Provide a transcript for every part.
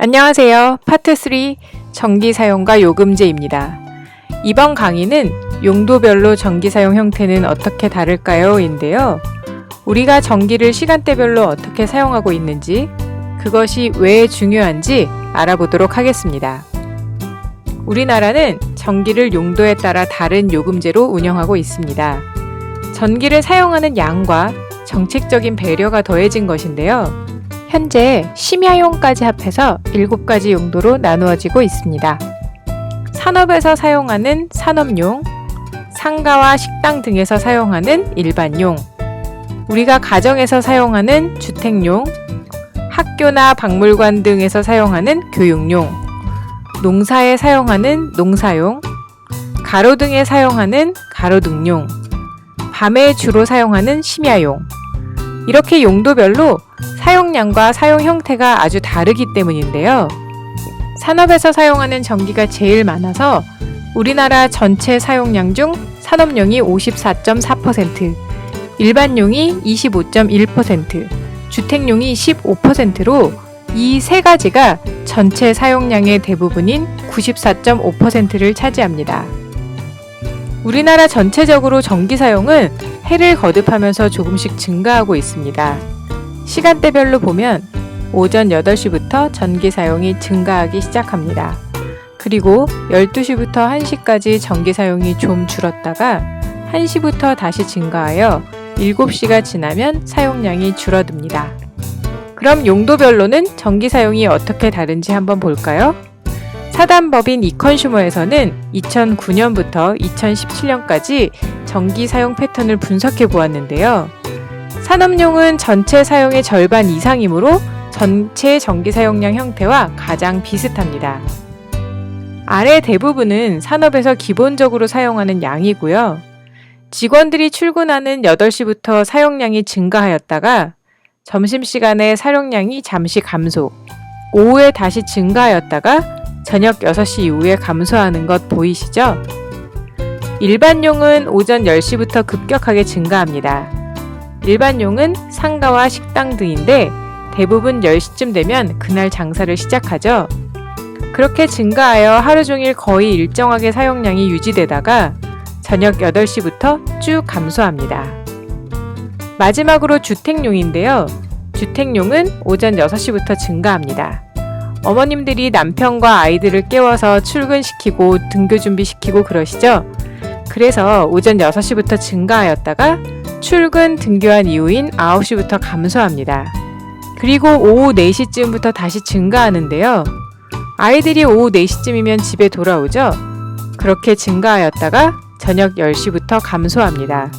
안녕하세요. 파트 3 전기 사용과 요금제입니다. 이번 강의는 용도별로 전기 사용 형태는 어떻게 다를까요? 인데요. 우리가 전기를 시간대별로 어떻게 사용하고 있는지, 그것이 왜 중요한지 알아보도록 하겠습니다. 우리나라는 전기를 용도에 따라 다른 요금제로 운영하고 있습니다. 전기를 사용하는 양과 정책적인 배려가 더해진 것인데요. 현재 심야용까지 합해서 7가지 용도로 나누어지고 있습니다. 산업에서 사용하는 산업용, 상가와 식당 등에서 사용하는 일반용, 우리가 가정에서 사용하는 주택용, 학교나 박물관 등에서 사용하는 교육용, 농사에 사용하는 농사용, 가로등에 사용하는 가로등용, 밤에 주로 사용하는 심야용, 이렇게 용도별로 사용량과 사용 형태가 아주 다르기 때문인데요. 산업에서 사용하는 전기가 제일 많아서 우리나라 전체 사용량 중 산업용이 54.4%, 일반용이 25.1%, 주택용이 15%로 이 세 가지가 전체 사용량의 대부분인 94.5%를 차지합니다. 우리나라 전체적으로 전기 사용은 해를 거듭하면서 조금씩 증가하고 있습니다. 시간대별로 보면 오전 8시부터 전기 사용이 증가하기 시작합니다. 그리고 12시부터 1시까지 전기 사용이 좀 줄었다가 1시부터 다시 증가하여 7시가 지나면 사용량이 줄어듭니다. 그럼 용도별로는 전기 사용이 어떻게 다른지 한번 볼까요? 사단법인 이컨슈머에서는 2009년부터 2017년까지 전기 사용 패턴을 분석해 보았는데요. 산업용은 전체 사용의 절반 이상이므로 전체 전기 사용량 형태와 가장 비슷합니다. 아래 대부분은 산업에서 기본적으로 사용하는 양이고요. 직원들이 출근하는 8시부터 사용량이 증가하였다가 점심시간에 사용량이 잠시 감소, 오후에 다시 증가하였다가 저녁 6시 이후에 감소하는 것 보이시죠? 일반용은 오전 10시부터 급격하게 증가합니다. 일반용은 상가와 식당 등인데 대부분 10시쯤 되면 그날 장사를 시작하죠. 그렇게 증가하여 하루 종일 거의 일정하게 사용량이 유지되다가 저녁 8시부터 쭉 감소합니다. 마지막으로 주택용인데요. 주택용은 오전 6시부터 증가합니다. 어머님들이 남편과 아이들을 깨워서 출근시키고 등교 준비시키고 그러시죠? 그래서 오전 6시부터 증가하였다가 출근 등교한 이후인 9시부터 감소합니다. 그리고 오후 4시쯤부터 다시 증가하는데요. 아이들이 오후 4시쯤이면 집에 돌아오죠? 그렇게 증가하였다가 저녁 10시부터 감소합니다.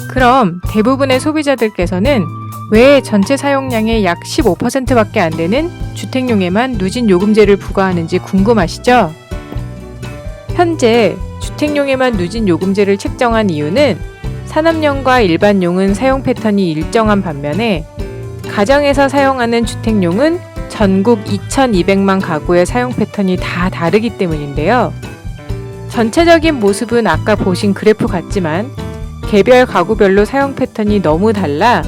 그럼 대부분의 소비자들께서는 왜 전체 사용량의 약 15%밖에 안 되는 주택용에만 누진 요금제를 부과하는지 궁금하시죠? 현재 주택용에만 누진 요금제를 책정한 이유는 산업용과 일반용은 사용 패턴이 일정한 반면에 가정에서 사용하는 주택용은 전국 2,200만 가구의 사용 패턴이 다 다르기 때문인데요. 전체적인 모습은 아까 보신 그래프 같지만 개별 가구별로 사용 패턴이 너무 달라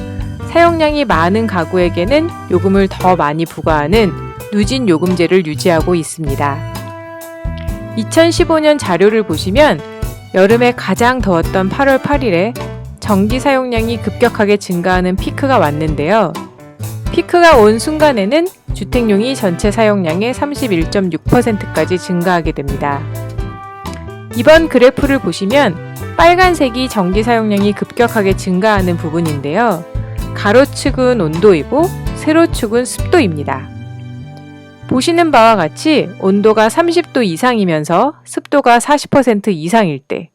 사용량이 많은 가구에게는 요금을 더 많이 부과하는 누진 요금제를 유지하고 있습니다. 2015년 자료를 보시면 여름에 가장 더웠던 8월 8일에 전기 사용량이 급격하게 증가하는 피크가 왔는데요. 피크가 온 순간에는 주택용이 전체 사용량의 31.6%까지 증가하게 됩니다. 이번 그래프를 보시면 빨간색이 전기 사용량이 급격하게 증가하는 부분인데요. 가로축은 온도이고 세로축은 습도입니다. 보시는 바와 같이 온도가 30도 이상이면서 습도가 40% 이상일 때,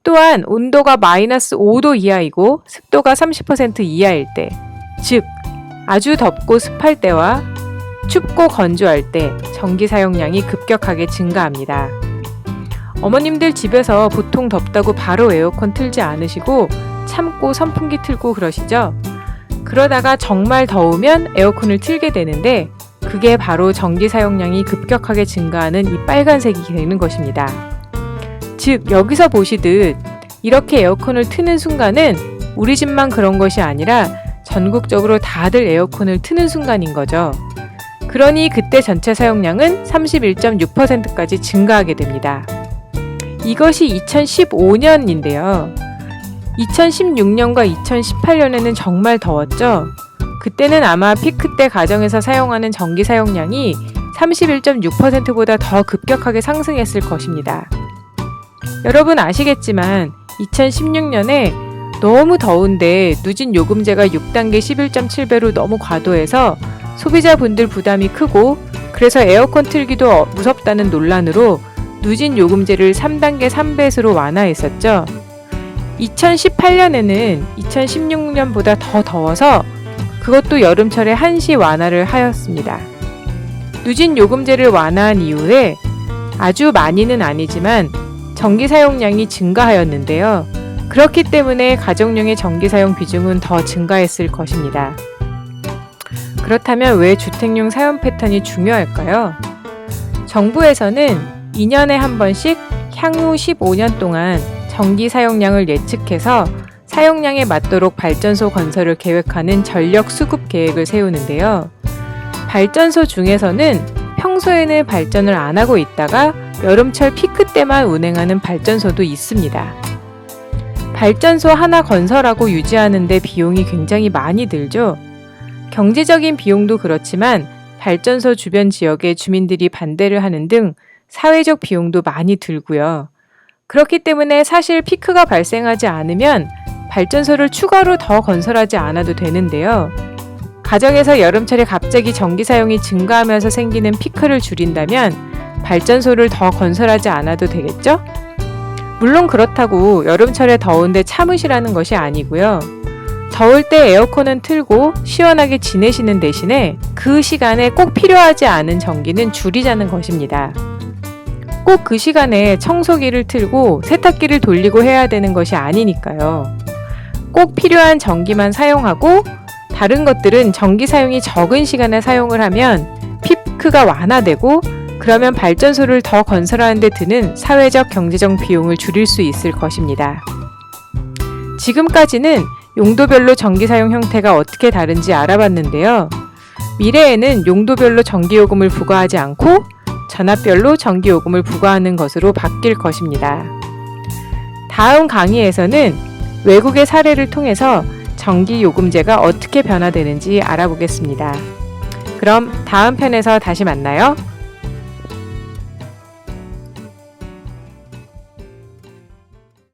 또한 온도가 마이너스 5도 이하이고 습도가 30% 이하일 때, 즉 아주 덥고 습할 때와 춥고 건조할 때 전기 사용량이 급격하게 증가합니다. 어머님들 집에서 보통 덥다고 바로 에어컨 틀지 않으시고 참고 선풍기 틀고 그러시죠? 그러다가 정말 더우면 에어컨을 틀게 되는데 그게 바로 전기 사용량이 급격하게 증가하는 이 빨간색이 되는 것입니다. 즉 여기서 보시듯 이렇게 에어컨을 트는 순간은 우리 집만 그런 것이 아니라 전국적으로 다들 에어컨을 트는 순간인 거죠. 그러니 그때 전체 사용량은 31.6%까지 증가하게 됩니다. 이것이 2015년인데요. 2016년과 2018년에는 정말 더웠죠. 그때는 아마 피크 때 가정에서 사용하는 전기 사용량이 31.6%보다 더 급격하게 상승했을 것입니다. 여러분 아시겠지만 2016년에 너무 더운데 누진 요금제가 6단계 11.7배로 너무 과도해서 소비자분들 부담이 크고 그래서 에어컨 틀기도 무섭다는 논란으로 누진 요금제를 3단계 3배수로 완화했었죠. 2018년에는 2016년보다 더 더워서 그것도 여름철에 한시 완화를 하였습니다. 누진 요금제를 완화한 이후에 아주 많이는 아니지만 전기 사용량이 증가하였는데요. 그렇기 때문에 가정용의 전기 사용 비중은 더 증가했을 것입니다. 그렇다면 왜 주택용 사용 패턴이 중요할까요? 정부에서는 2년에 한 번씩 향후 15년 동안 전기 사용량을 예측해서 사용량에 맞도록 발전소 건설을 계획하는 전력 수급 계획을 세우는데요. 발전소 중에서는 평소에는 발전을 안 하고 있다가 여름철 피크 때만 운행하는 발전소도 있습니다. 발전소 하나 건설하고 유지하는 데 비용이 굉장히 많이 들죠. 경제적인 비용도 그렇지만 발전소 주변 지역의 주민들이 반대를 하는 등 사회적 비용도 많이 들고요. 그렇기 때문에 사실 피크가 발생하지 않으면 발전소를 추가로 더 건설하지 않아도 되는데요. 가정에서 여름철에 갑자기 전기 사용이 증가하면서 생기는 피크를 줄인다면 발전소를 더 건설하지 않아도 되겠죠? 물론 그렇다고 여름철에 더운데 참으시라는 것이 아니고요. 더울 때 에어컨은 틀고 시원하게 지내시는 대신에 그 시간에 꼭 필요하지 않은 전기는 줄이자는 것입니다. 꼭 그 시간에 청소기를 틀고 세탁기를 돌리고 해야 되는 것이 아니니까요. 꼭 필요한 전기만 사용하고 다른 것들은 전기 사용이 적은 시간에 사용을 하면 피크가 완화되고 그러면 발전소를 더 건설하는 데 드는 사회적 경제적 비용을 줄일 수 있을 것입니다. 지금까지는 용도별로 전기 사용 형태가 어떻게 다른지 알아봤는데요. 미래에는 용도별로 전기요금을 부과하지 않고 전압별로 전기요금을 부과하는 것으로 바뀔 것입니다. 다음 강의에서는 외국의 사례를 통해서 전기요금제가 어떻게 변화되는지 알아보겠습니다. 그럼 다음 편에서 다시 만나요.